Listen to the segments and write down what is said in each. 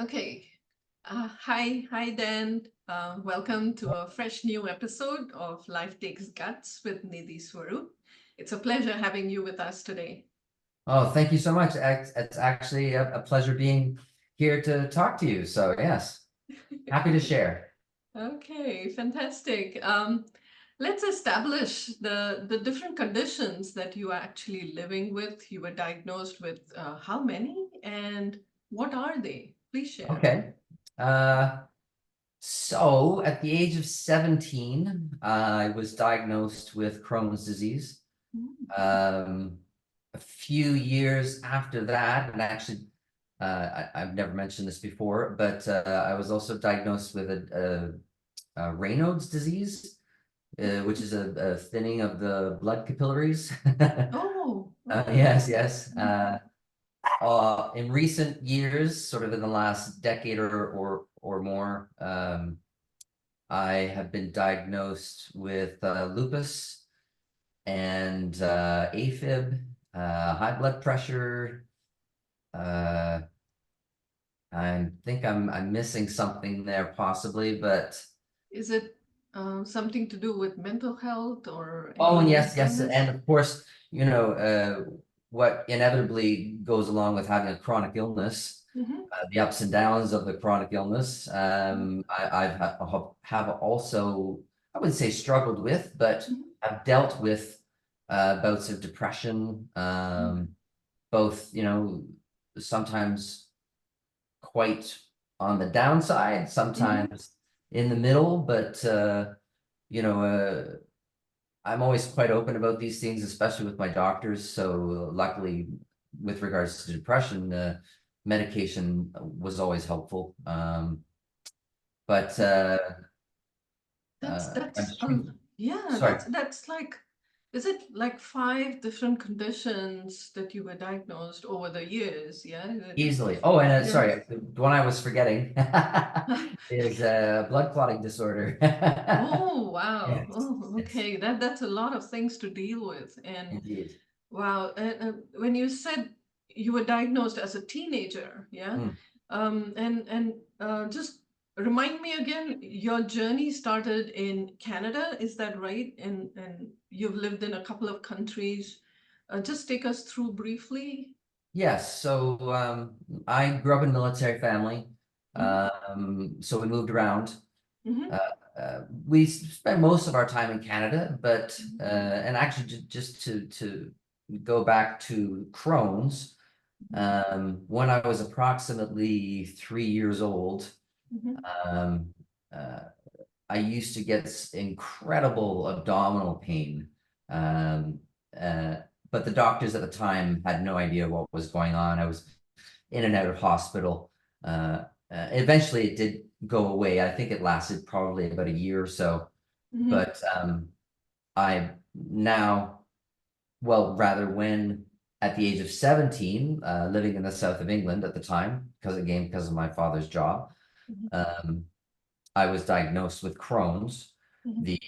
Okay. Hi, Dan. Welcome to a fresh new episode of Life Takes Guts with Nidhi Swaroop. It's a pleasure having you with us today. Oh, thank you so much. It's actually a pleasure being here to talk to you. So yes, happy to share. Okay, fantastic. Let's establish the different conditions that you are actually living with. You were diagnosed with how many and what are they? Please share. Okay. So at the age of 17, I was diagnosed with Crohn's disease. Mm. A few years after that, and actually, I've never mentioned this before, but I was also diagnosed with a Raynaud's disease, which is a thinning of the blood capillaries. Oh, wow. Yes, yes. In recent years, sort of in the last decade or more, I have been diagnosed with lupus and AFib, high blood pressure. Uh, I think I'm missing something there possibly, but Is it something to do with mental health or oh, and any yes, yes, illness? and of course, what inevitably goes along with having a chronic illness, Hmm. the ups and downs of the chronic illness. Have also, I wouldn't say struggled with, but Hmm. I've dealt with bouts of depression, both, sometimes quite on the downside, Hmm. sometimes in the middle, but you know, uh, I'm always quite open about these things, especially with my doctors. So luckily, with regards to depression, medication was always helpful. But I'm That's just trying, yeah, sorry. that's like, is it like five different conditions that you were diagnosed over the years? Yeah, Easily. Oh, and yeah. sorry, the one I was forgetting is blood clotting disorder. Oh, wow. Yes, Oh, yes, okay. That's a lot of things to deal with. And indeed. wow, when you said you were diagnosed as a teenager, yeah, Mm. and just remind me again, your journey started in Canada, is that right? And you've lived in a couple of countries. Just take us through briefly. Yes, so I grew up in a military family. Mm-hmm. So we moved around. Mm-hmm. Uh, we spent most of our time in Canada, but and actually just to go back to Crohn's, when I was approximately 3 years old, Mm-hmm. um, uh, I used to get incredible abdominal pain. Um, uh, but the doctors at the time had no idea what was going on. I was in and out of hospital. Uh, Eventually, it did go away. I think it lasted probably about a year or so. Mm-hmm. But I now, well, rather when at the age of 17, living in the south of England at the time, because of my father's job, um, I was diagnosed with Crohn's. Mm-hmm. The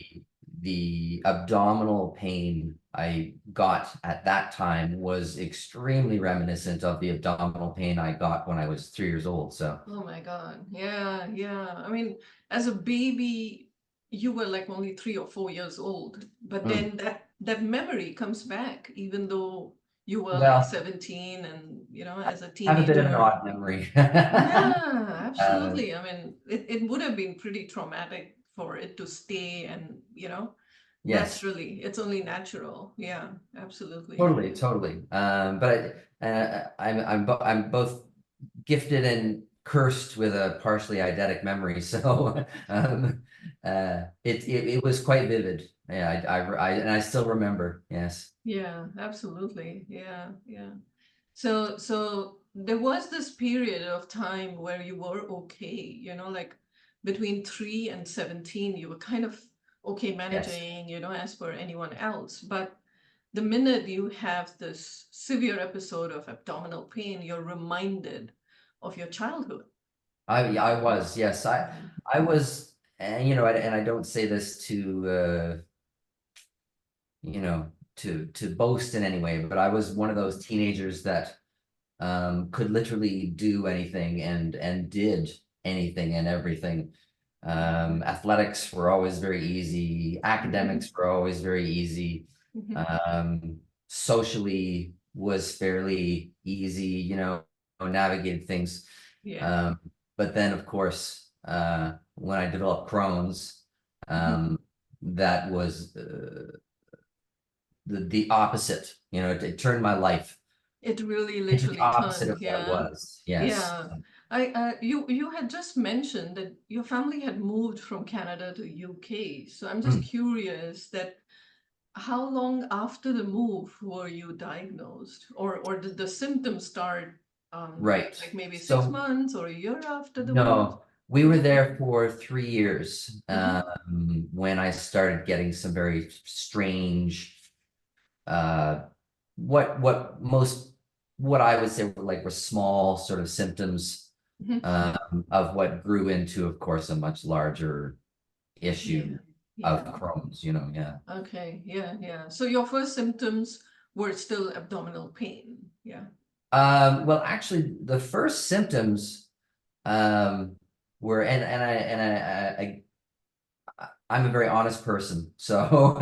the abdominal pain I got at that time was extremely reminiscent of the abdominal pain I got when I was 3 years old. So Oh my God. Yeah, yeah. I mean, as a baby, you were like only 3 or 4 years old, but mm, then that memory comes back, even though you were like well, 17 and, as a I have a bit of an teenager. odd memory. Yeah, Uh, absolutely. I mean, it would have been pretty traumatic for it to stay and, yes, naturally, it's only natural. Yeah, absolutely. totally, totally. I'm both gifted and cursed with a partially eidetic memory. So it was quite vivid. Yeah, and I still remember. Yes. Yeah, absolutely. Yeah, yeah. So there was this period of time where you were okay, like between 3 and 17, you were kind of okay Yes. managing, as per anyone else. But the minute you have this severe episode of abdominal pain, you're reminded of your childhood. I was, yes. Mhm. I was, and I don't say this to to boast in any way, but I was one of those teenagers that could literally do anything and did anything and everything. Athletics were always very easy. Academics were always very easy. Socially was fairly easy, navigated things. Yeah. But then, of course, when I developed Crohn's, that was the opposite. It turned my life It really into the literally opposite turned. of what it Yeah. was. Yes. Yeah. You had just mentioned that your family had moved from Canada to UK. So I'm just Mm, curious that how long after the move were you diagnosed? Or did the symptoms start right. like maybe six So months or a year after the move? no, we were there for 3 years Mhm. when I started getting some very strange, uh, what I would say were small sort of symptoms Mhm. of what grew into, of course, a much larger issue Yeah. of Yeah. Crohn's, yeah. Okay. Yeah. Yeah. So your first symptoms were still abdominal pain. Yeah. Well, actually, the first symptoms um, were, I'm a very honest person, so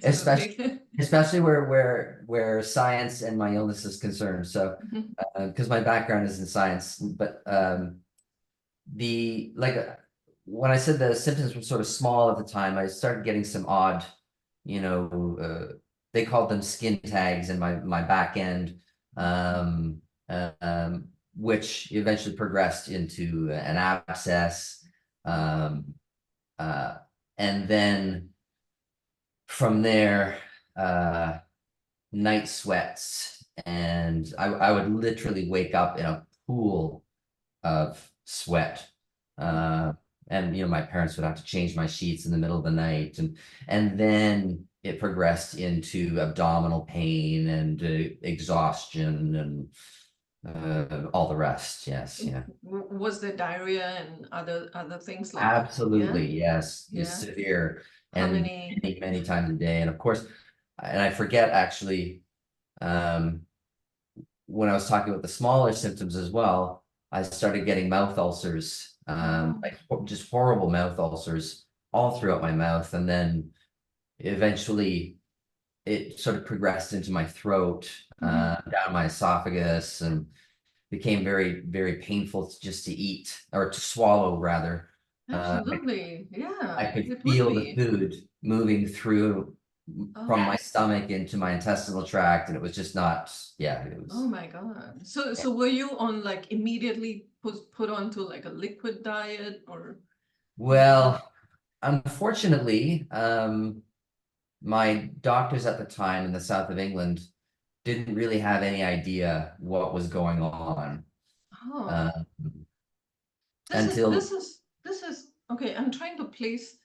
especially Absolutely. especially where science and my illness is concerned. So, Mhm. because my background is in science, but the like when I said the symptoms were sort of small at the time, I started getting some odd, you know, they called them skin tags in my back end, um, which eventually progressed into an abscess, um, uh, and then from there, night sweats, and I would literally wake up in a pool of sweat. Uh, and my parents would have to change my sheets in the middle of the night, and then it progressed into abdominal pain and exhaustion and all the rest. Yes, yeah, Was there diarrhea and other things like that? Yeah. absolutely, yes, it's Yeah. severe How and many? many times a day, and of course, and I forget actually. Um, when I was talking about the smaller symptoms as well, I started getting mouth ulcers, Oh. just horrible mouth ulcers all throughout my mouth. And then eventually it sort of progressed into my throat, Mhm. down my esophagus, and became very, very painful just to eat or to swallow, rather. Absolutely. I Yeah, could it would feel the be. food moving through Oh. from my stomach into my intestinal tract, and it was just not, yeah, it Oh was. my God. So were you on like immediately put onto like a liquid diet or yeah. Well, unfortunately, my doctors at the time in the south of England didn't really have any idea what was going on Oh. uh, This is until this is this is okay. I'm trying to place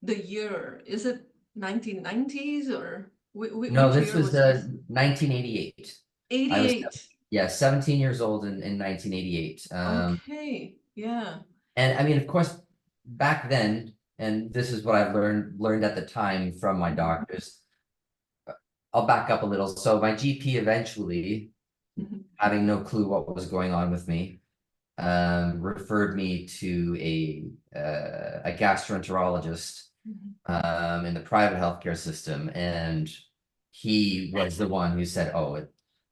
the year. Is it 1990s or no, which this year was was this? 1988. I was 88. yeah 17 years old in 1988. Okay. Yeah. And I mean, of course, back then, and this is what I've learned at the time from my Mhm. doctors. I'll back up a little. So my GP eventually, Mhm. having no clue what was going on with me, referred me to a gastroenterologist Mhm. in the private healthcare system, and he was the one who said, "Oh, it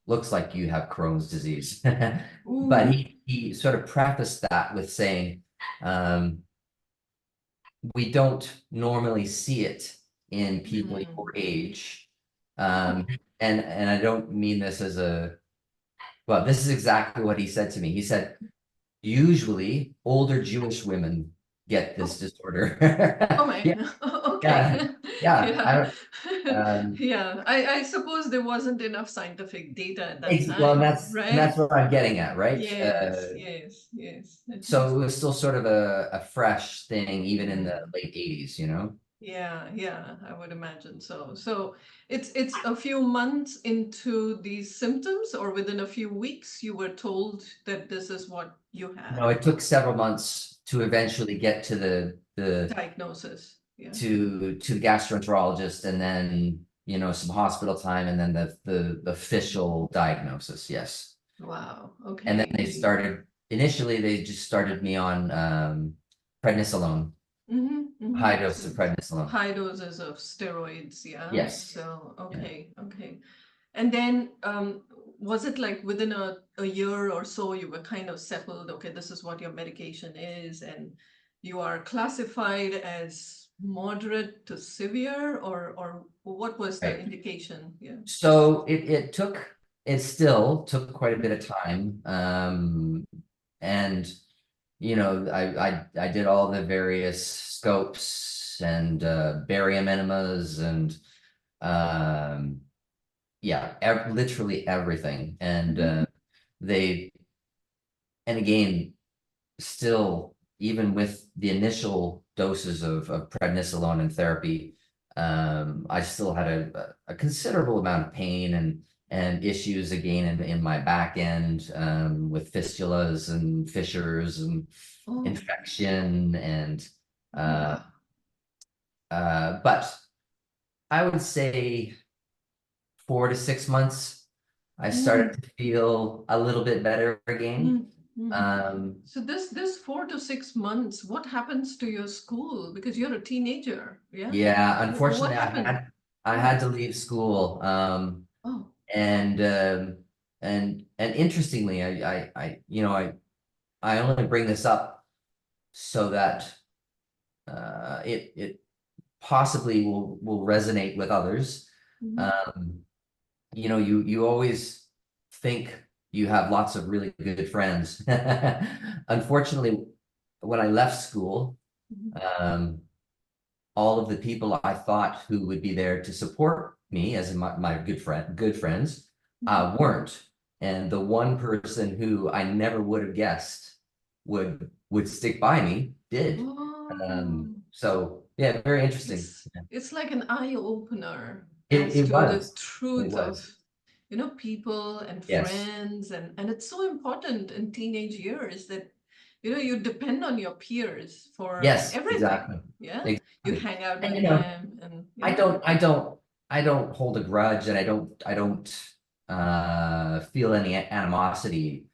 looks like you have Crohn's disease." But Ooh. he sort of prefaced that with saying, um, "We don't normally see it in people your Mm. age." Oh. Um, and I don't mean this as a well, this is exactly what he said to me. He said, usually older Jewish women get this Oh. disorder. Oh my. Yeah, yeah, Okay. yeah. I Yeah. don't Yeah. I suppose there wasn't enough scientific data at that well, and time, that's right? what I'm getting at, right? Yes. Yes. Yes. It So makes. it was still sort of a fresh thing, even in the Mm. late 80s, you know? Yeah, yeah, I would imagine so. So it's a few months into these symptoms, or within a few weeks, you were told that this is what you No, had. it took several months to eventually get to the Diagnosis. Yeah. to the gastroenterologist, and then some hospital time, and then the official diagnosis. Yes. Wow. And then Okay. initially they just started me on prednisolone, high dose So of prednisolone. high doses of steroids, yeah. Yes. So Yeah. okay, okay. And then was it like within a year or so you were kind of settled, okay, this is what your medication is, and you are classified as moderate to severe, or what was the Right. indication? Yeah. So it still took quite a bit of time. And I did all the various scopes and barium enemas and um yeah, literally everything. And Mhm. they and again, still, even with the initial doses of prednisolone and therapy, I still had a considerable amount of pain and issues again in my back end, with fistulas and fissures and Oh, infection and uh, yeah. but I would say 4 to 6 months, I started Mm, to feel a little bit better again. mm, mm. Um, So this 4 to 6 months, what happens to your school? Because you're a teenager, yeah? Yeah, What unfortunately, happened? I Yeah. had to leave school. Oh. And and interestingly, I only bring this up so that it possibly will resonate with others. Mhm. Um, you always think you have lots of really good friends. Unfortunately, when I left school, Mhm. um, all of the people I thought who would be there to support me, as in my good friends, Mhm. weren't. And the one person who I never would have guessed would stick by me did. Oh, So yeah, very interesting. it's like an eye opener It as it to the was. It truth of, was. people and Yes. friends, and it's so important in teenage years that you depend on your peers for Yes, everything. exactly. Yeah, you Exactly. hang out And with them, and I yeah. don't I don't I don't hold a grudge, and I don't feel any animosity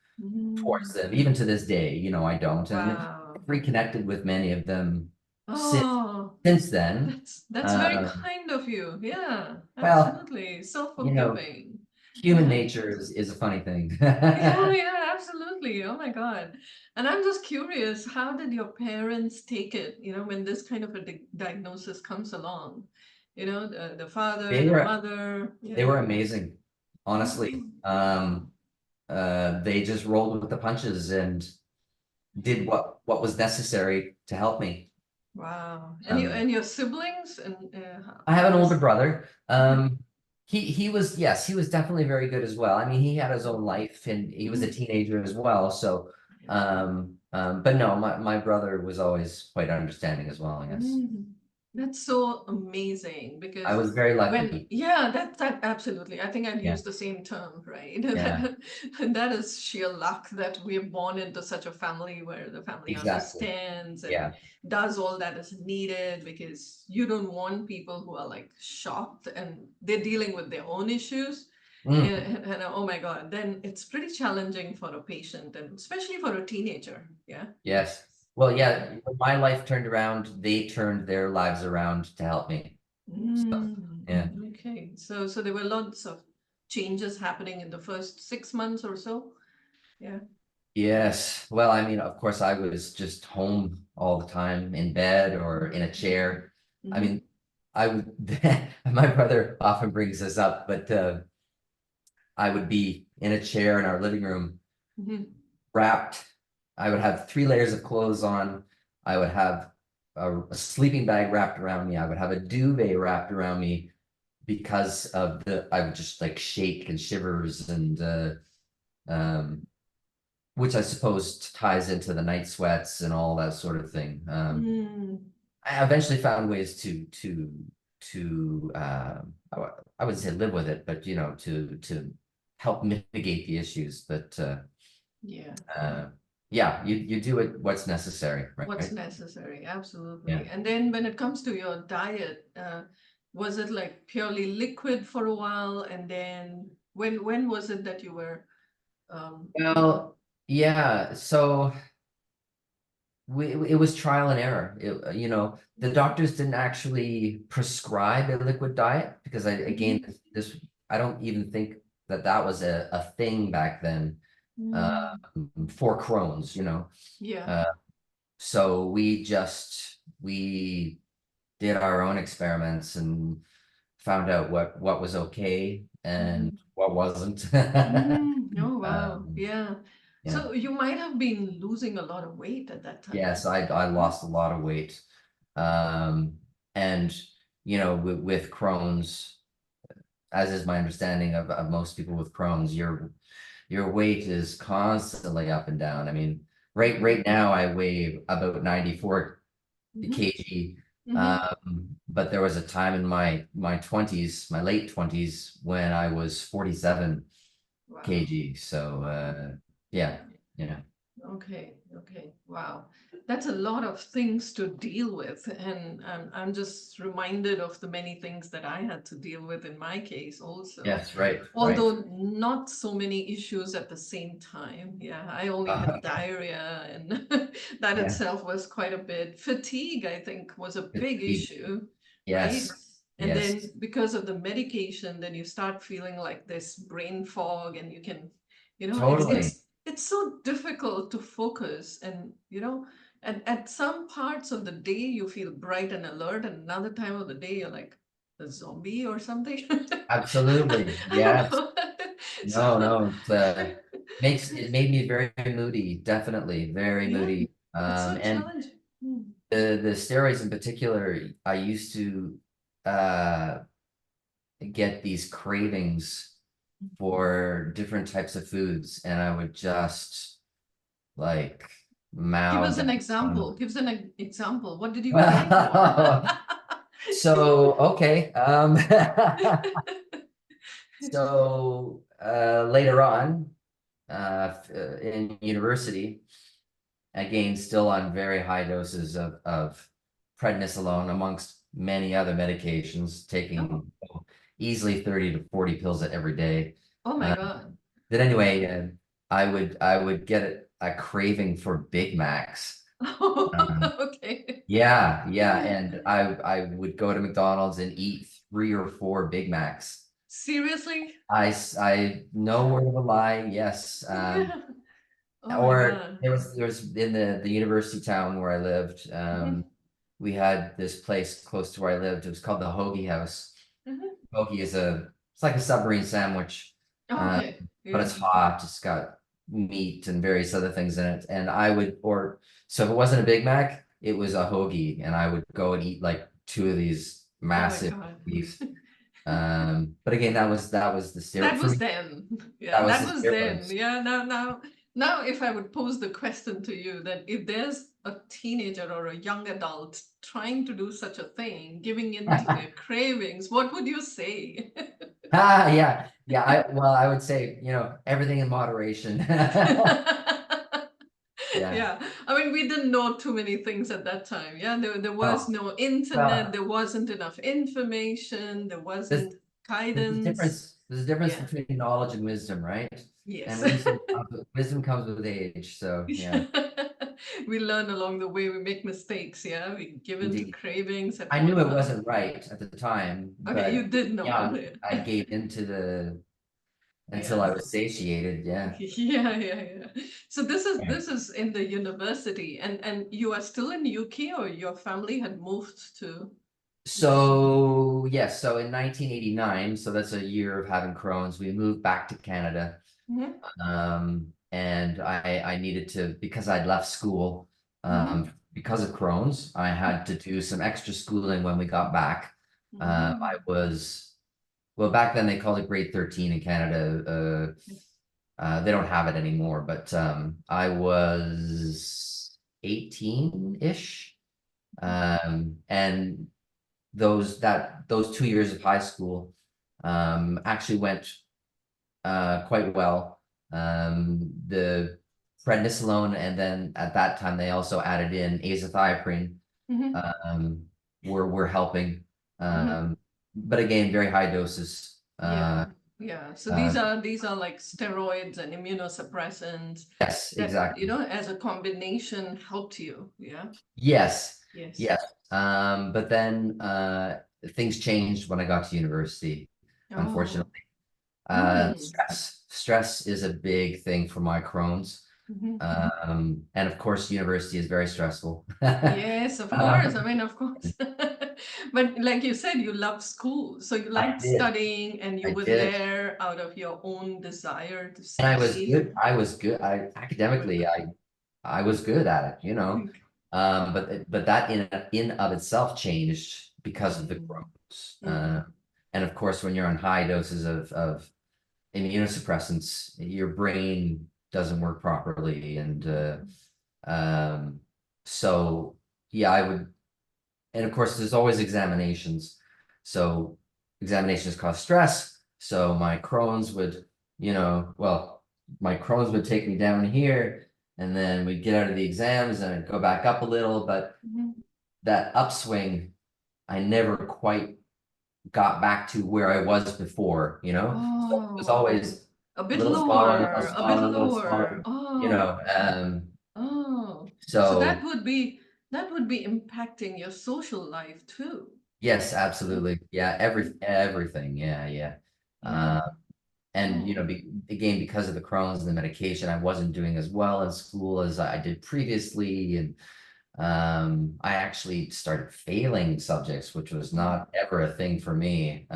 towards Mm, them, even to this day. I don't, and wow. I've reconnected with many of them since Oh, since then. that's very Um, kind of you. Yeah, well, absolutely. So you know, forgiving. human Yeah. nature is a funny thing. Yeah, yeah, absolutely. Oh my God. And I'm just curious, how did your parents take it, when this kind of a diagnosis comes along? The father, They the were mother. they Yeah. were amazing, honestly. Oh, wow. They just rolled with the punches and did what was necessary to help me. Wow. And you Um, and your siblings, and I have an older was brother. okay. He was, yes, he was definitely very good as well. I mean, he had his own life and he was a Mhm. teenager as well. So, but no, my brother was always quite understanding as well, I guess. Mm, that's so amazing I because was very when, lucky. yeah, that absolutely. I think I'd Yeah, use the same term, right? yeah, And that is sheer luck that we're born into such a family where the family exactly. understands and Yeah. does all that is needed, because you don't want people who are like shocked and they're dealing with their own issues. Mm, And oh my God, then it's pretty challenging for a patient, and especially for a teenager. Yeah. yes. Well, Yeah. yeah, when my life turned around, they turned their lives around to help me. So, yeah. Okay. So there were lots of changes happening in the first 6 months or so. Yeah. Yes. Well, I mean, of course, I was just home all the time in bed or in a chair. I Mm-hmm. mean, I would, my brother often brings this up, but I would be in a chair in our living room, Mm-hmm. wrapped. I would have 3 layers of clothes on. I would have a sleeping bag wrapped around me. I would have a duvet wrapped around me because I would just like shake and shivers and, um, which I suppose ties into the night sweats and all that sort of thing. Mm. I eventually found ways to I wouldn't say live with it, but to help mitigate the issues. But Yeah. Yeah. uh, yeah, you do what's necessary, What's right? necessary? Yeah. Absolutely. And then when it comes to your diet, was it like purely liquid for a while? And then when was it that you were Well, yeah. So it was trial and error. The doctors didn't actually prescribe a liquid diet because again, Mhm. this I don't even think that was a thing back then Mm. for Crohn's, Yeah. Uh, so we did our own experiments and found out what was okay and Mhm. what wasn't. Oh, wow. Yeah. Yeah. So you might have been losing a lot of weight at that time. Yes, I Yeah. lost a lot of weight. And with Crohn's, as is my understanding of most people with Crohn's, your weight is constantly up and down. I mean, Mm. right now I weigh about 94 Mhm. kg. Mhm. But there was a time in my 20s, my late 20s, when I was 47 Wow. kg. So yeah, you know. Okay, okay, wow. That's a lot of things to deal with. And I'm just reminded of the many things that I had to deal with in my case also. Yes, right, right. Although not so many issues at the same time. Yeah, I only had diarrhea, and that Yeah. itself was quite a bit. Fatigue, I think, was a big issue, right? Yes, And yes, then because of the medication, then you start feeling like this brain fog, and you can, it's totally. it's so difficult to focus. And at some parts of the day you feel bright and alert, and another time of the day you're like a zombie or something. Absolutely. I don't Yes. know. So No, no. It made me very moody, definitely very yeah, moody. it's so And challenging. Hmm. the steroids in particular, I used to uh get these cravings for different types of foods, and I would just like Give mow us an down. example. Give us an example. What did you crave for? So, okay. So later on, in university, again, still on very high doses of prednisolone, amongst many other medications, Oh, taking easily 30 to 40 pills every day. oh my Uh, God. but anyway, I would get a craving for Big Macs. Um, Okay. yeah, and I would go to McDonald's and eat 3 or 4 Big Macs. Seriously? I no word of a lie, yes. Yeah. Oh my Or God. there was in the university town where I lived, Mhm, we had this place close to where I lived. It was called the Hoagie House. mhm. Hoagie it's like a submarine sandwich, uh, Okay. but Yeah. it's hot. It's got meat and various other things in it. And so if it wasn't a Big Mac, it was a hoagie, and I would go and eat like 2 of these Oh my massive God. beef. But again, that was the steroid That for was me. then. Yeah, That was that the was then. steroids. Yeah, now, if I would pose the question to you that if there's a teenager or a young adult trying to do such a thing, giving in to their cravings, what would you say? Yeah, yeah. I would say, everything in moderation. Yeah. Yeah, I mean, we didn't know too many things at that time. Yeah, there was No. no internet, Well, there wasn't enough information, there there's wasn't there's a guidance. difference. There's a difference Yeah, between knowledge and wisdom, right? yes. And wisdom comes with age. So yeah, We learn along the way, we make mistakes. Yeah, we give in to indeed. cravings at I knew one it time. wasn't right at the time, Okay, you but did know. young, I gave into until Yeah. I was satiated. Yeah. Yeah, yeah, yeah. So this is in the university, and you are still in UK, or your family had moved to So yes, so in 1989, so that's a year of having Crohn's, we moved back to Canada. Mhm, And I needed to, because I'd left school, mhm, because of Crohn's, I had to do some extra schooling when we got back. I mhm. was, well, back then they called it grade 13 in Canada. Yes. They don't have it anymore, but I was 18-ish. And those 2 years of high school actually went quite well. The prednisolone, and then at that time they also added in azathioprine, Mhm, um, were helping. mhm. But again, very high doses. Yeah. Yeah. So Uh, these are like steroids and immunosuppressants yes, that, exactly. as a combination helped you. Yeah. Yes, Yes. yes. But then things changed when I got to university, Oh. unfortunately. Mm. Stress is a big thing for my Crohn's. Mhm. And of course, university is very stressful. Yes, of course. I Um, mean, of course. But like you said, you love school. So you I liked did, studying and you I were did. there out of your own desire to And I was succeed. good. I was good. Academically, I was good at it, you know. But that in of itself changed because of the Mm, Crohn's. mm, And of course, when you're on high doses of immunosuppressants, your brain doesn't work properly. And um, so, yeah, I would, and of course, there's always examinations. So examinations cause stress. So my Crohn's would, well, my Crohn's would take me down here, and then we'd get out of the exams and I'd go back up a little. But mhm. that upswing, I never quite got back to where I was before, you know? So it was Oh, always a a bit little smaller, a little lower, a bit smaller, a little lower. smaller, you Oh, know. oh. So So that would be impacting your social life too. yes, Yeah. absolutely. Yeah, everything. Yeah, yeah. Yeah. Uh, and Oh. again, because of the Crohn's and the medication, I wasn't doing as well in school as I did previously. And I actually started failing subjects, which was Oh. not ever a thing for me.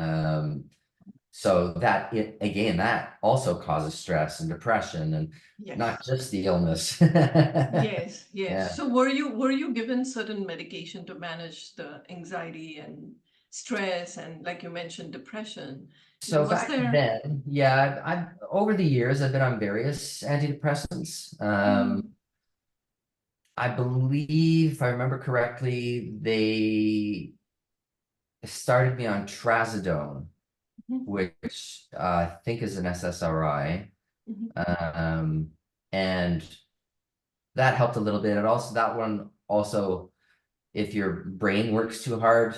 So again, that also causes stress and depression and Yes. not just the illness. Yes, yes. Yeah. So were you given certain medication to manage the anxiety and stress and like you mentioned depression? So Was back there? then, yeah, I've over the years I've been on various antidepressants. Mm, I believe, if I remember correctly, they started me on trazodone, mhm, which I think is an SSRI. mhm, Um, and that helped a little bit. And also that one also, if your brain works too hard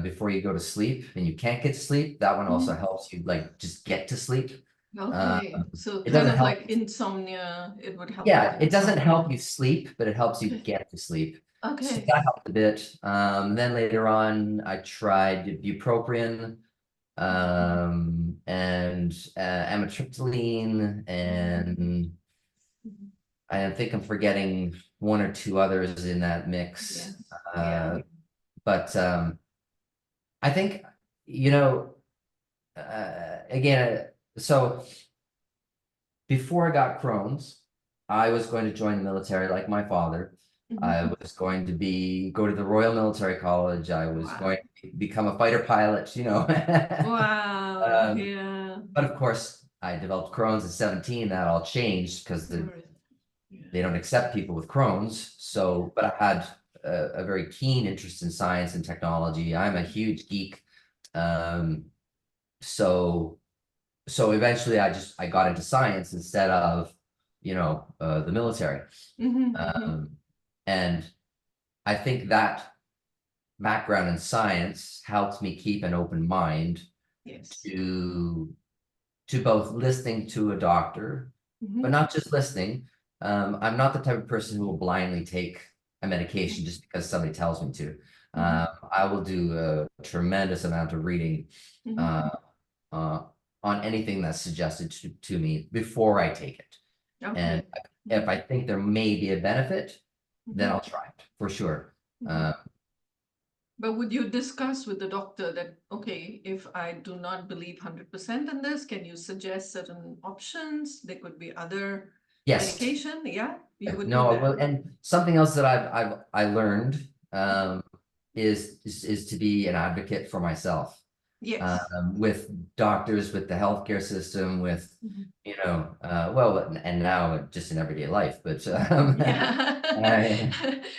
before you go to sleep and you can't get to sleep, that one also mhm. helps you like just get to sleep. Um, Okay, so it kind doesn't of help. like insomnia, it would help with Yeah, it doesn't insomnia. help you sleep, but it helps you Okay, get to sleep. So okay. that helped a bit. Then later on, I tried bupropion and amitriptyline, Mhm, and mhm. I think I'm forgetting one or two others in that mix. Yes, yeah. Uh, but I think, you know, again, so before I got Crohn's, I was going to join the military like my father. I Mhm. was going to go to the Royal Military College. I was Wow. going to become a fighter pilot, you know. Wow, Um, yeah. but of course, I developed Crohn's at 17. That all changed because Right. Yeah. they don't accept people with Crohn's. Yeah. So, but I had a very keen interest in science and technology. I'm a huge geek. Um, so so eventually I got into science instead of, the military. Mhm, mhm. Um, and I think that background in science helped me keep an open mind Yes. to both listening to a doctor, but Mhm, not just listening. I'm not the type of person who will blindly take a medication mhm, just because somebody tells me to. mhm, I will do a tremendous amount of reading mhm. uh, uh, on anything that's suggested to me before I take it. And Okay. if Mhm, I think there may be a benefit, then mhm, I'll try it for sure. mhm. Uh, But would you discuss with the doctor that, okay, if I do not believe 100% in this, can you suggest certain options? There could be other yes, medication. Yeah, you would do no, that. well, and something else that I learned is to be an advocate for myself. Yes. With doctors, with the healthcare system, with, Mhm. well, and now just in everyday life, but Yeah. I,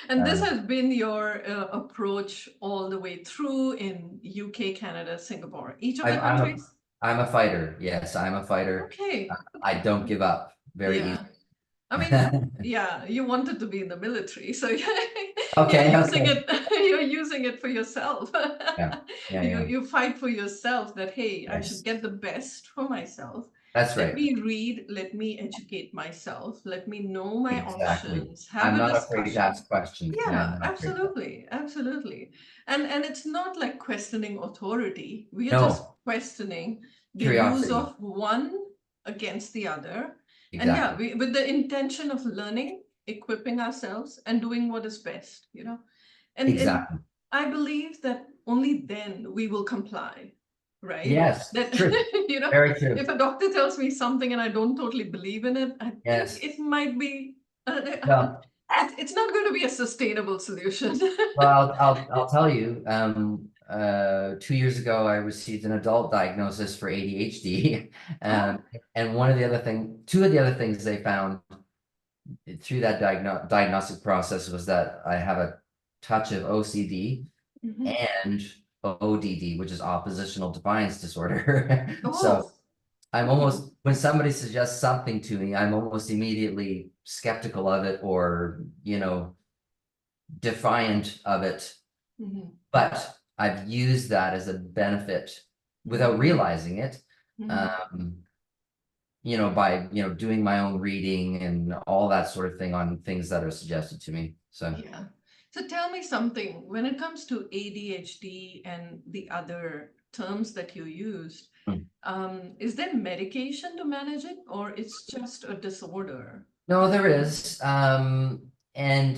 And this um, has been your approach all the way through in UK, Canada, Singapore, each of the I'm I'm a countries? I'm a fighter. Yes, I'm a fighter. Okay. I don't give up very Yeah. easily. I mean, yeah, you wanted to be in the military, so yeah. Okay, You're using okay. it, you're using it for yourself. Yeah, yeah, You yeah. you fight for yourself that, hey, I should Yes, get the best for myself. that's Let right. me read, let me educate myself, let me know my Exactly. options, have I'm a not afraid to discussion. ask questions. Yeah, I'm Yeah, not afraid to ask. absolutely, absolutely. And it's not like questioning authority. We are just No, questioning the use curiosity. of one against the other. And yeah, Exactly. with the intention of learning, equipping ourselves, and doing what is best, you know. And Exactly. I believe that only then we will comply, right? Yes, That, true. you know, Very true. if a doctor tells me something and I don't totally believe in it, I think Yes. it might be Well, it's not going to be a sustainable solution. well, I'll tell you, 2 years ago, I received an adult diagnosis for ADHD. Oh. And two of the other things they found through that diagnostic process was that I have a touch of OCD Mhm. and ODD, which is oppositional defiance disorder. So Oh. I'm Hmm. almost, when somebody suggests something to me, I'm almost immediately skeptical of it, or, defiant of it. Mhm. But I've used that as a benefit without realizing it. Mhm. Um, by, doing my own reading and all that sort of thing on things that are suggested to me. So, Yeah. So tell me something. When it comes to ADHD and the other terms that you used, hmm. is there medication to manage it, or it's just a disorder? No, there is. And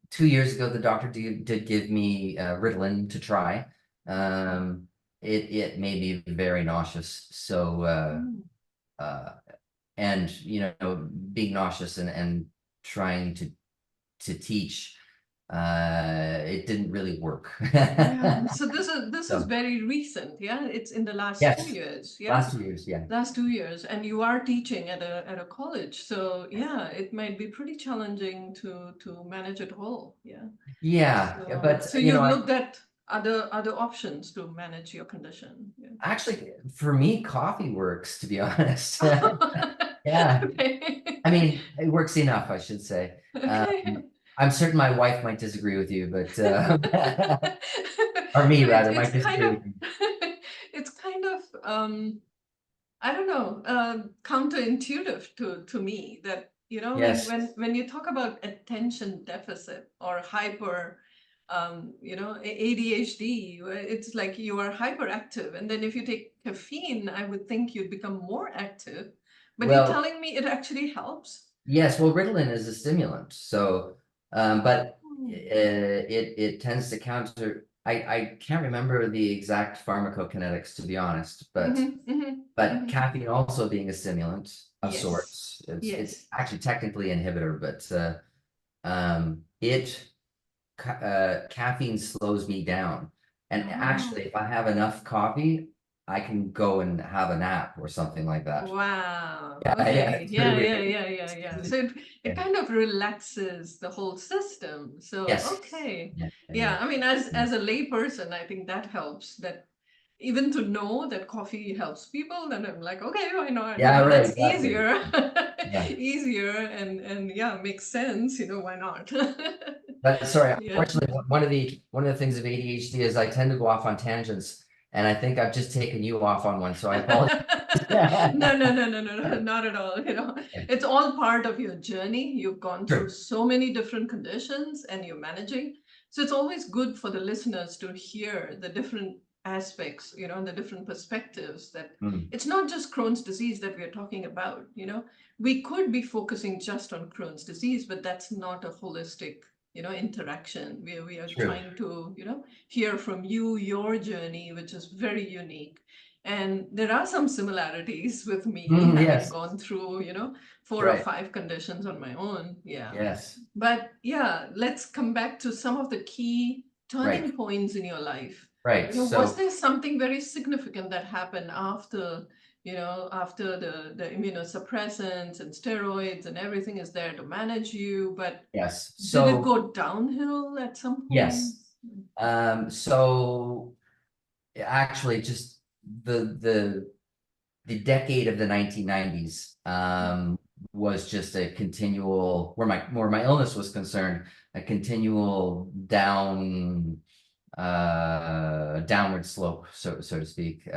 2 years ago, the doctor did give me Ritalin to try. Um, it made me very nauseous. So, Mm. uh, and being nauseous and trying to teach, it didn't really work. Yeah. So this is So, very recent. Yeah. It's in the last two yes, years. Yeah. last 2 years, yeah. Last 2 years, and you are teaching at a college. So yeah, it might be pretty challenging to manage it all. Yeah. Yeah, So but so you've looked at other options to manage your condition. Yeah. actually, for me, coffee works, to be honest. Yeah, Okay. I mean, it works enough, I should say. Okay. I'm certain my wife might disagree with you, but or me So it's rather, it's might kind disagree of with you. it's kind of I don't know, counterintuitive to me that, Yes. when you talk about attention deficit or hyper, ADHD, it's like you are hyperactive, and then if you take caffeine, I would think you'd become more active, but you're Well, telling me it actually helps. yes. Well, Ritalin is a stimulant, so but Oh. it tends to counter. I can't remember the exact pharmacokinetics, to be honest, but Mhm, mhm, but mhm. caffeine also being a stimulant of Yes, sorts, it's yes. actually technically inhibitor, but it caffeine slows me down. And Oh. actually, if I have enough coffee, I can go and have a nap or something like that. Wow. Yeah, Okay. it's pretty Yeah, yeah, weird. yeah, yeah, yeah. So it Yeah. kind of relaxes the whole system. So Yes. okay. Yeah, yeah, Yeah, I mean, as yeah. as a layperson, I think that helps. That even to know that coffee helps people, then I'm like, okay, why not? Yeah, right, That's exactly. easier. Yeah. Easier and yeah, makes sense, why not? But sorry, Yeah. unfortunately, one of the things of ADHD is I tend to go off on tangents, and I think I've just taken you off on one, so I apologize. No, no, no, no, no, no, not at all. It's all part of your journey. You've gone through True. so many different conditions and you're managing. So it's always good for the listeners to hear the different aspects, the different perspectives that Mm, it's not just Crohn's disease that we're talking about. We could be focusing just on Crohn's disease, but that's not a holistic, interaction. We are true. trying to, hear from you, your journey, which is very unique. And there are some similarities with me having Yes. gone through, 4 or 5 conditions on my own. Yeah. Yes. But yeah, let's come back to some of the key Right. turning points in your life. Right. Was So there something very significant that happened after the immunosuppressants and steroids and everything is there to manage you, but yes. did it So go downhill at some point? yes. So actually, just the the decade of the 1990s. was just a continual, where my illness was concerned, a continual downward slope, so to speak.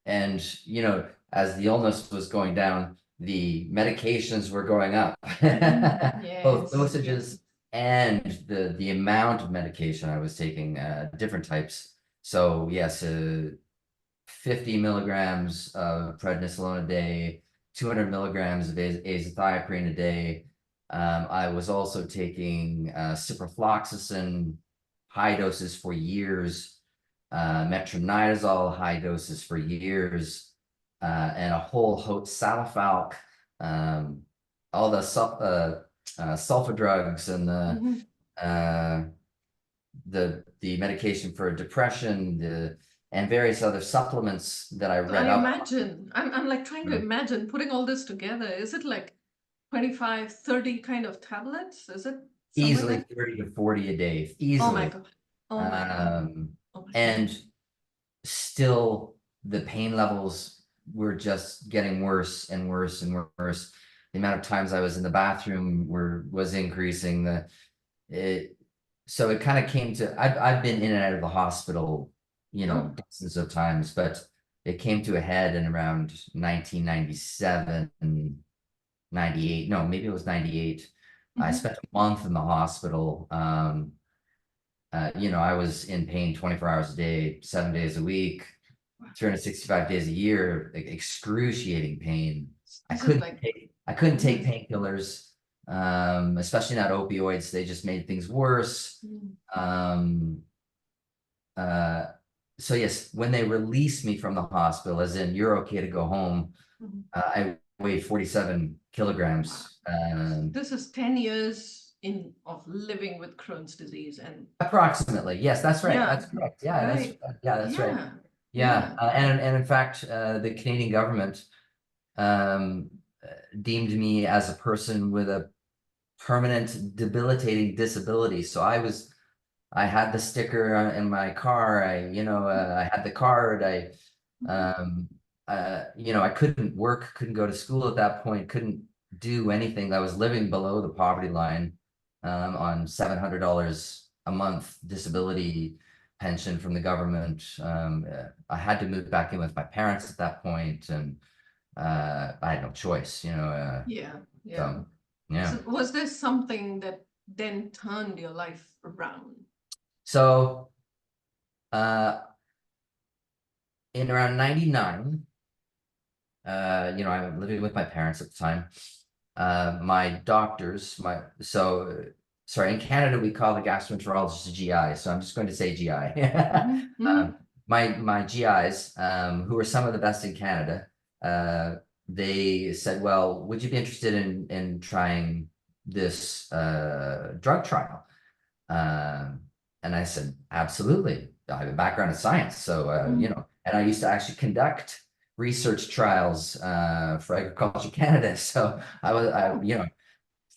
And you know, as the illness was going down, the medications were going up, both Yes, dosages yes. and the amount of medication I was taking, different types. So yes, 50 milligrams of prednisolone a day, 200 milligrams of azathioprine a day. I was also taking ciprofloxacin, high doses for years, metronidazole, high doses for years, and a whole host, Salifalc, all the sulfa drugs, and Mhm. uh, the medication for depression, and various other supplements that I So read I up imagine, I'm like trying to on. imagine putting all this together. Is it like 25, 30 kind of tablets? Is it somewhere Easily there? 30 to 40 a day, Oh my easily. God. Oh my God. Um, Oh my God. and still the pain levels were just getting worse and worse and worse. The amount of times I was in the bathroom was increasing. So it kind of came to, I've been in and out of the hospital, you know, Oh. dozens of times, but it came to a head in around 1997 and 98. No, maybe it was 98. I Mhm. spent a month in the hospital. You know, I was in pain 24 hours a day, 7 days a week, Wow. 365 days a year, like excruciating pain. I Is it couldn't like, take, I couldn't take mm, painkillers, especially not opioids. They just made things worse. mm, Um, uh, so yes, when they released me from the hospital, as in you're okay to go home, mm. I weighed 47 Wow. kilograms. This is 10 years in of living with Crohn's disease and Approximately, yes, that's right. yeah, That's correct. Yeah, right. that's right. Yeah. Yeah, Yeah. and in fact, the Canadian government um, deemed me as a person with a permanent debilitating disability. So I had the sticker in my car. I had the card. Mhm. Um, I couldn't work, couldn't go to school at that point, couldn't do anything. I was living below the poverty line, on $700 a month disability pension from the government. I had to move back in with my parents at that point, and I had no choice, Yeah. Yeah. so yeah. So was there something that then turned your life around? So uh, in around 99, I'm living with my parents at the time. My doctors, sorry, in Canada, we call the gastroenterologist a GI, so I'm just going to say GI. Mhm, mhm, My GIs, who are some of the best in Canada, they said, well, would you be interested in trying this drug trial? Um, and I said, absolutely. I have a background in science. So, mhm. and I used to actually conduct research trials for Agriculture Canada. So Oh,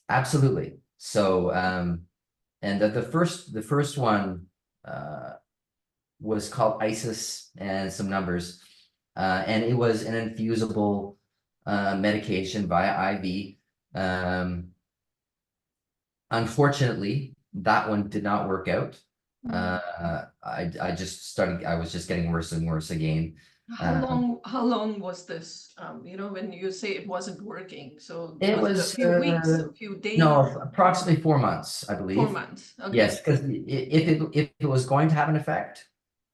absolutely. So, and the first one was called ISIS and some numbers. And it was an infusable medication via IV. Unfortunately, that one did not work out. mm. I was just getting worse and worse again. Um, How long was this? When you say it wasn't working, so it was it a was, few weeks, a few days, no, approximately 4 months, I four believe. months? Okay. Yes, because if it was going to have an effect,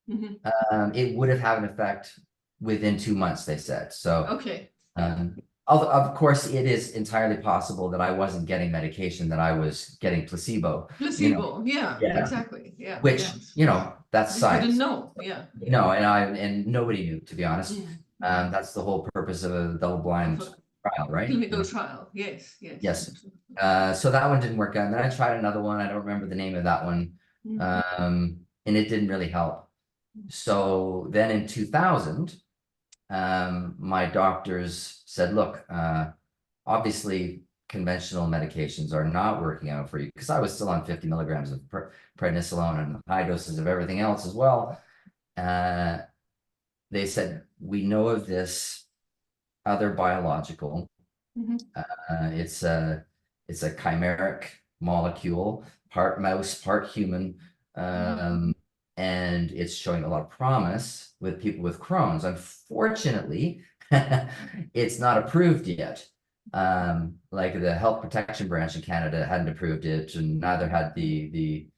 Hmm. it would have had an effect within 2 months, they said. So, Okay. Yeah. um, of course, it is entirely possible that I wasn't getting medication, that I was getting placebo, Placebo. Yeah, yeah, exactly. Yeah. which, Yes. that's But you didn't science. know. Yeah. No, and nobody knew, to be honest. Mm, mm. That's the whole purpose of a Of double-blind a trial, right? clinical trial. Yes. Yes. Yes. Absolutely. So that one didn't work out. And then I tried another one. I don't remember the name of that one. Mm, And it didn't really help. So then in 2000, my doctors said, look, obviously conventional medications are not working out for you, because I was still on 50 milligrams of prednisolone and high doses of everything else as well. They said, we know of this other biological. Mhm. It's a chimeric molecule, part mouse, part human, Mhm. and it's showing a lot of promise with people with Crohn's. Unfortunately, it's not approved yet. Like the Health Protection Branch in Canada hadn't approved it, and neither had the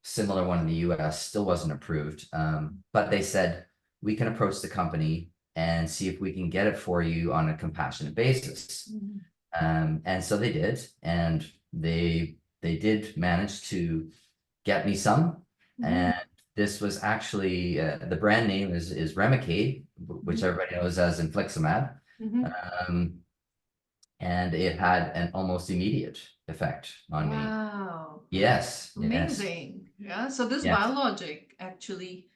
similar one in the US, still wasn't approved. But they said we can approach the company and see if we can get it for you on a compassionate basis. Mhm. And so they did, and they did manage to get me some. Mhm. And this was actually the brand name is Remicade, which Mhm. everybody knows as infliximab. Mhm. Um, and it had an almost immediate effect on me. Wow. Yes, yes, Amazing. Yeah. So this yes. biologic actually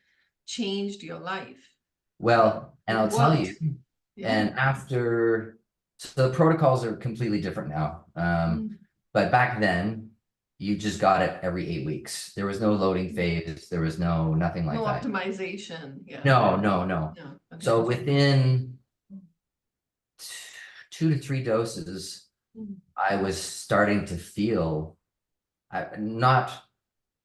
changed your life. Well, and It I'll tell you, worked. Yeah. and after, so the protocols are completely different now. Mm. But back then, you just got it every 8 weeks. There was no loading phase. There was nothing No like that. optimization. Yeah. No, no, no. No. Okay. So within 2 to 3 doses, Mm. I was starting to feel not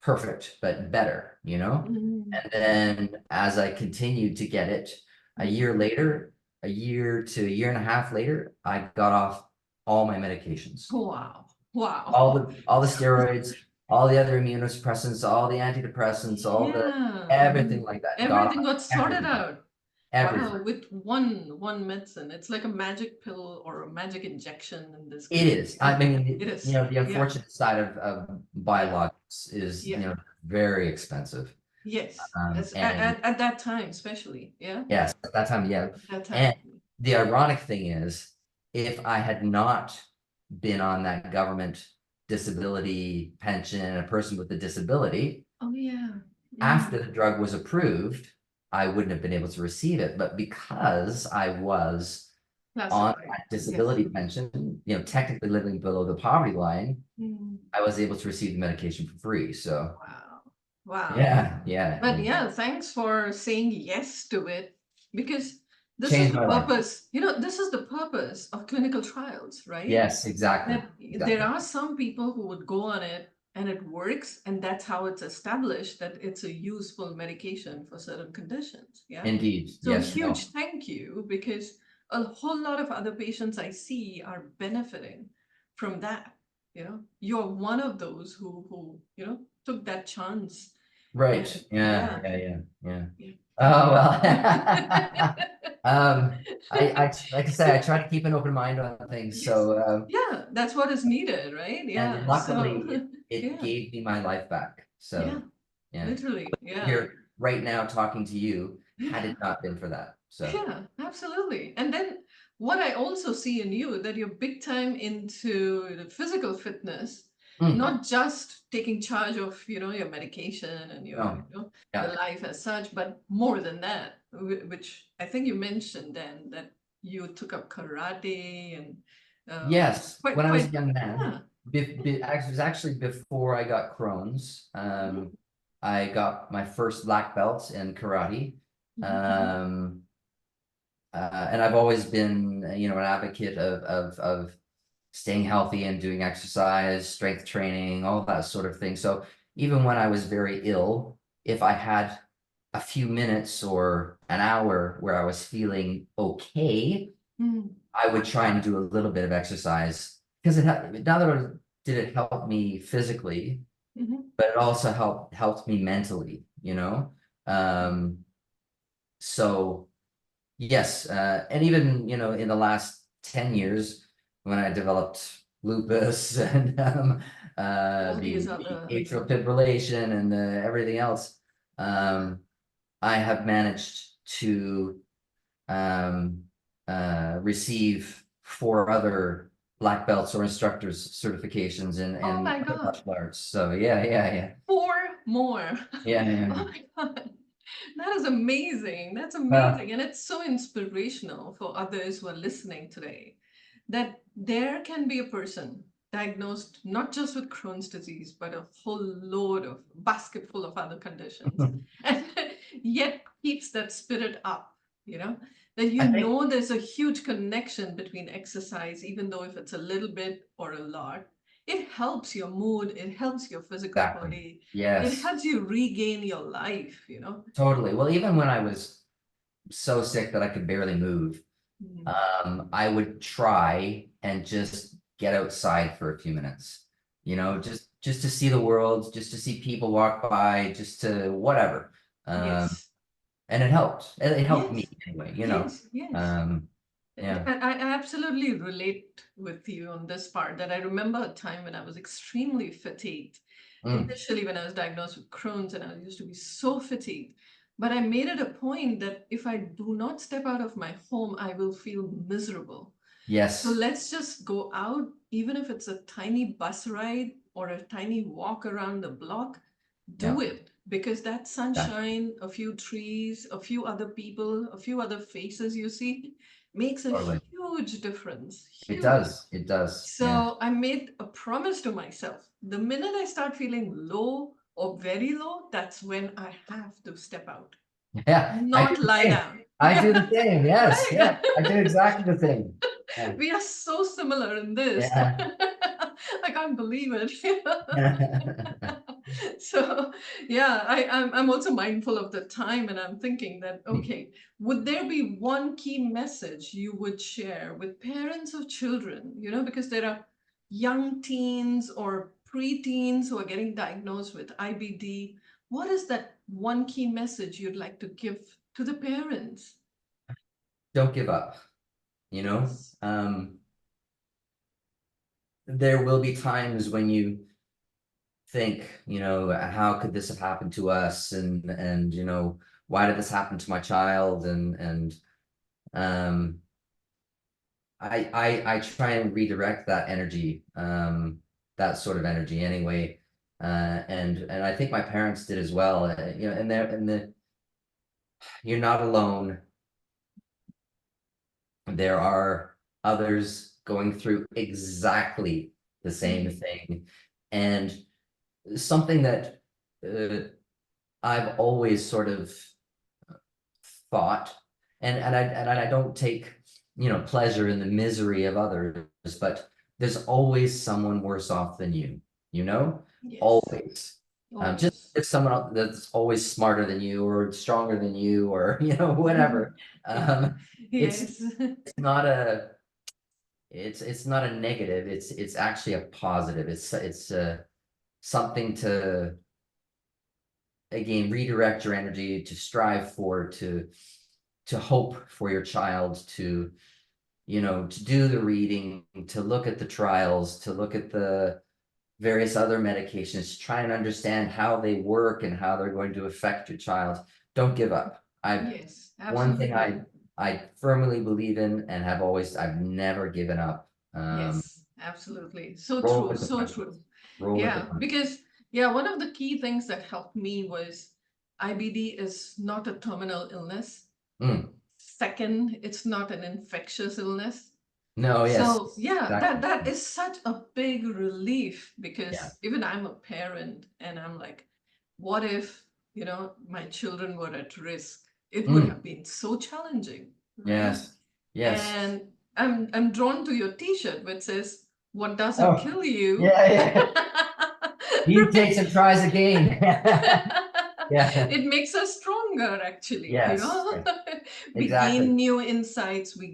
perfect, but better, you know? Mm. And then as I continued to get it, a Mm. year later, a year to a year and a half later, I got off all my medications. Wow. Wow. All the steroids, all the other immunosuppressants, all the antidepressants, all the Yeah. everything like that. Got Everything off got sorted everything. out. Everything. Wow, with one medicine. It's like a magic pill or a magic injection in this It case. is. I mean, It is. the Yeah. unfortunate side of Yeah. biologics is, Yeah. very expensive. Yes. And At that time, especially. Yeah. yes, at that time, yeah. That And time. the ironic thing is, if I had not been on that government disability pension, a person with a disability, Oh yeah. after the drug was approved, I wouldn't have been able to receive it. But because I was on Classified. that Yes. disability pension, technically living below the poverty line, Mm. I was able to receive the medication for free. So Wow. Wow. yeah, yeah, But yeah. yeah, thanks for saying yes to it, because this is Changed the my life. purpose. This is the purpose of clinical trials, right? Yes, exactly. That there Exactly. are some people who would go on it and it works, and that's how it's established that it's a useful medication for certain conditions. Yeah. Indeed. So Yes, no. huge thank you, because a whole lot of other patients I see are benefiting from that. You're one of those who took that chance. And Right. Yeah, yeah, yeah, yeah, yeah. yeah. Oh, well. Like I said, I try to keep an open mind on things. Yes. So, Yeah, that's what is needed, right? and Yeah. So luckily it yeah, gave me my life back. yeah, So, yeah. literally. Yeah. Here right now talking to you had Yeah. it not been for that. So, Yeah, absolutely. And then what I also see in you, that you're big time into the physical fitness, mm, not just taking charge of, your medication and your, no, the yeah. life as such, but more than that, which I think you mentioned then, that you took up karate and Yes, when I was a quite, young man, yeah. it was actually before I got Crohn's. Mhm. I got my first black belt in karate. Mhm. Um, and I've always been, an advocate of staying healthy and doing exercise, strength training, all that sort of thing. So even when I was very ill, if I had a few minutes or an hour where I was feeling okay, Mhm. I would try and do a little bit of exercise because not only did it help me physically, Mhm. but it also helped me mentally. Um, so yes, and even in the last 10 years when I developed lupus and All these the other, atrial fibrillation and everything else, I have managed to um, receive 4 other black belts or instructors certifications oh in my other God, martial arts. So yeah, yeah, yeah, 4 more. yeah, yeah. Oh my God. That is amazing. That's Uh, amazing. And it's so inspirational for others who are listening today, that there can be a person diagnosed not just with Crohn's disease, but a whole load of basket full of other conditions, and yet keeps that spirit up, you know, that I think there's a huge connection between exercise, even though if it's a little bit or a lot, it helps your mood, it helps your physical exactly. body, it Yes, helps you regain your life. totally. Well, even when I was so sick that I could barely move, Mhm. I would try and just get outside for a few minutes, just to see the world, just to see people walk by, just to whatever. Um, Yes, and it helped. It helped me yes, anyway. yes. Um, yeah. I absolutely relate with you on this part that I remember a time when I was extremely fatigued. Mm, Initially, when I was diagnosed with Crohn's, and I used to be so fatigued. But I made it a point that if I do not step out of my home, I will feel miserable. So yes. let's just go out, even if it's a tiny bus ride or a tiny walk around the block, do Yeah. it because that Exactly. sunshine, a few trees, a few other people, a few other faces you see makes a Totally. huge difference. It Huge. does. It does. Yeah. So I made a promise to myself. The minute I start feeling low or very low, that's when I have to step out, Yeah. I do not the lie same. down. I do the Yeah, same. Yes. Yeah. right. I do exactly the same. Yeah. We are so similar in this. Yeah. I can't believe it. So yeah, I'm also mindful of the time and I'm thinking that, okay, would there be one key message you would share with parents of children, because there are young teens or preteens who are getting diagnosed with IBD. What is that one key message you'd like to give to the parents? Don't give up, you know? Yes. There will be times when you think, how could this have happened to us? And why did this happen to my child? And um I try and redirect that energy, that sort of energy anyway. And I think my parents did as well. And you're not alone. There are others going through exactly the same Mhm. thing. And something that I've always sort of thought, and I don't take, pleasure in the misery of others, but there's always someone worse off than you, Yes. always. Just Always. if someone else that's always smarter than you or stronger than you or whatever. It's Yes. not a it's not a negative. It's actually a positive. It's something to, again, redirect your energy, to strive for, to hope for your child, to do the reading, to look at the trials, to look at the various other medications, to try and understand how they work and how they're going to affect your child. Don't give up. Yes, One thing absolutely. I firmly believe in and I've never given up. Yes, absolutely. So Roll true, with the so punches. true. Roll with the Yeah, punches. because yeah, one of the key things that helped me was IBD is not a terminal illness. Mm. Second, it's not an infectious illness. No, yes, So yeah, that exactly. that is such a big relief Yeah. because even I'm a parent and I'm like, what if, my children were at risk? It would Mm. have been so challenging, right? Yes. Yes. And I'm drawn to your t-shirt which says, what doesn't Oh, kill you. yeah, yeah. He takes and tries again. Yeah. It makes us stronger, actually. Yes. Yes. We Exactly. gain new insights, we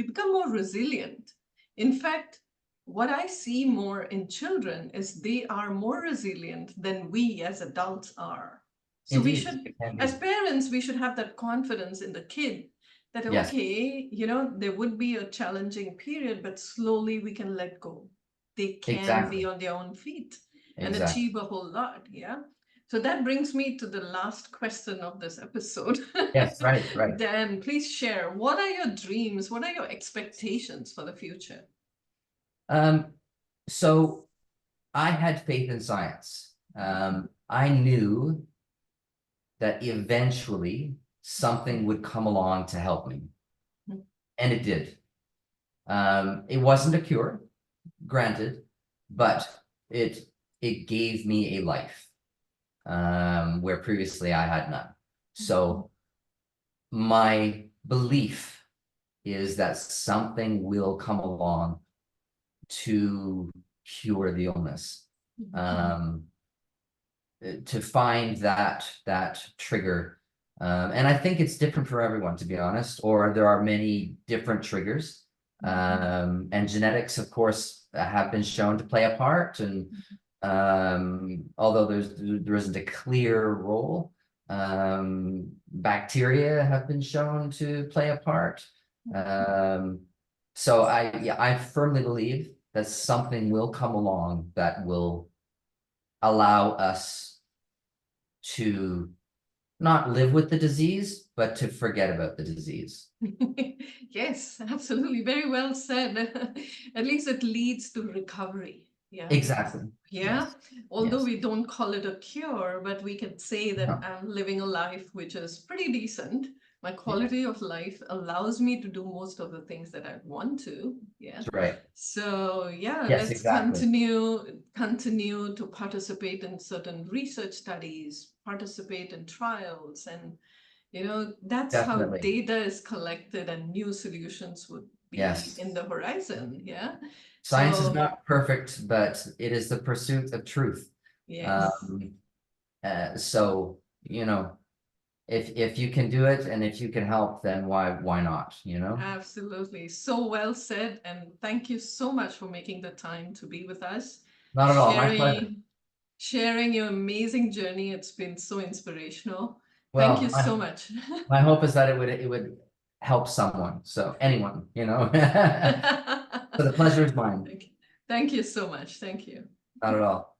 become more resilient. In fact, what I see more in children is they are more resilient than we as adults are. So we Indeed, should, it can as be. parents, we should have that confidence in the kid that, Yes, okay, there would be a challenging period, but slowly we can let go. They can be exactly. on their own feet and Exactly. achieve a whole lot. Yeah. So that brings me to the last question of this episode. Yes, right, right. Dan, please share, what are your dreams? What are your expectations for the future? Um, so I had faith in science. I knew that eventually something would come along to help me, and it did. It wasn't a cure, granted, but it it gave me a life, where previously I had none. So my belief is that something will come along to cure the illness. To find that trigger. And I think it's different for everyone, to be honest, or there are many different triggers. And genetics, of course, have been shown to play a part. And although there isn't a clear role, bacteria have been shown to play a part. So I firmly believe that something will come along that will allow us to not live with the disease, but to forget about the disease. Yes, absolutely. Very well said. At least it leads to recovery. Yeah. Exactly. Yeah. Yes. Although Yes. we don't call it a cure, but we can say that No. I'm living a life which is pretty decent. My Yeah. quality of life allows me to do most of the things that I want to. Yeah. That's right. So yeah, Yes, let's exactly. continue to participate in certain research studies, participate in trials, and that's how Definitely. data is collected and new solutions would be Yes. in the horizon. Yeah. Science is So not perfect, but it is the pursuit of truth. yes. So, if you can do it and if you can help, then why not, Absolutely. So well said. And thank you so much for making the time to be with us, Not at all. My pleasure. sharing your amazing journey. It's been so inspirational. Thank you Well, so much. my hope is that it would help someone. So anyone, So the pleasure is mine. Thank you so much. Thank you. Not at all.